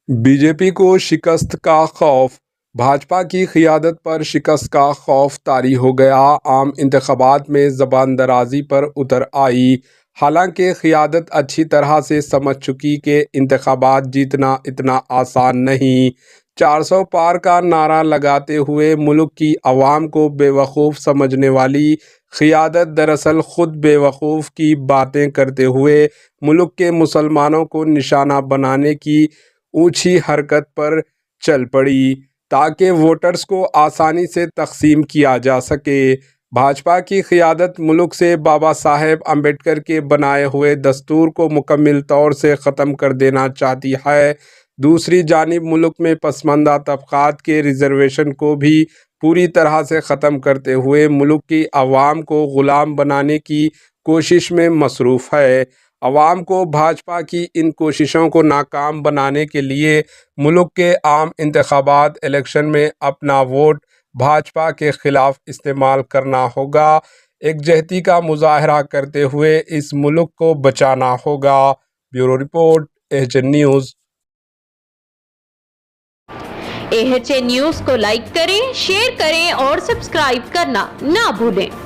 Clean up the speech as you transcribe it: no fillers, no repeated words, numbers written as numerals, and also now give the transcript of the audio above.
B J پی کو شکست کا خوف، بھاجپا کی قیادت پر شکست کا خوف طاری ہو گیا۔ عام انتخابات میں زبان درازی پر اتر آئی۔ حالانکہ قیادت اچھی طرح سے سمجھ چکی کہ انتخابات جیتنا اتنا آسان نہیں۔ 400 پار کا نعرہ لگاتے ہوئے ملک کی عوام کو بے وقوف سمجھنے والی قیادت دراصل خود بے وقوف کی باتیں کرتے ہوئے ملک کے مسلمانوں کو نشانہ بنانے کی اونچی حرکت پر چل پڑی تاکہ ووٹرز کو آسانی سے تقسیم کیا جا سکے۔ بھاجپا کی قیادت ملک سے بابا صاحب امبیڈکر کے بنائے ہوئے دستور کو مکمل طور سے ختم کر دینا چاہتی ہے۔ دوسری جانب ملک میں پسماندہ طبقات کے ریزرویشن کو بھی پوری طرح سے ختم کرتے ہوئے ملک کی عوام کو غلام بنانے کی کوشش میں مصروف ہے۔ عوام کو بھاجپا کی ان کوششوں کو ناکام بنانے کے لیے ملک کے عام انتخابات الیکشن میں اپنا ووٹ بھاجپا کے خلاف استعمال کرنا ہوگا۔ یکجہتی کا مظاہرہ کرتے ہوئے اس ملک کو بچانا ہوگا۔ Bureau report, AHN news. AHN news کو لائک کریں، شیئر کریں اور سبسکرائب کرنا نہ بھولیں۔